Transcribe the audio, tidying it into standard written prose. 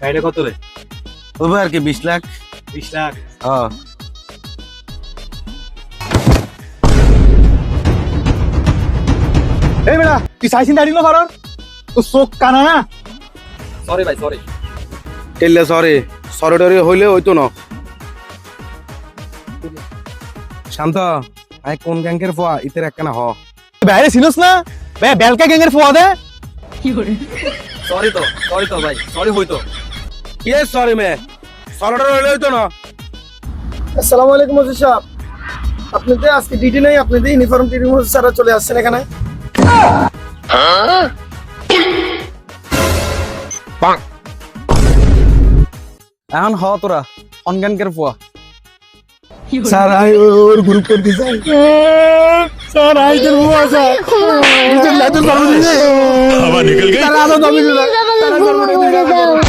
গাড়িটা কত রে? হবে আর কি 20 লাখ। 20 লাখ? হ্যাঁ এই বেটা তুই সাইসিন দাঁড়িয়ে না পারো তো চোখ কানা না। সরি ভাই সরি। কেলে সরি সরি টরি হইলে হইতো না। শান্ত আই কোন গ্যাংকের ফোয়া ইতের একখানা হ বাইরে চিনস না ভাই বেলকা গ্যাংয়ের ফোয়া দে। সরি তো ভাই সরি হইতো। কি সরি মে সরি টরি হইলে হইতো না। আসসালামু আলাইকুম ওসি সাহেব, আপনাদের আজকে ডিউটি নেই, আপনাদের ইউনিফর্ম টিউনিফর্ম সারা চলে আসছেন এখানে। এখন হ তোরা কোন গ্যাংকের ফোয়া। স্যার আই ওর গ্রুপ করে দিছে স্যার আই তোর ফোয়া স্যার নিজের লাইট চালু দিছে হাওয়া নিকল গই তারা তো দমি দিলা তারা করব না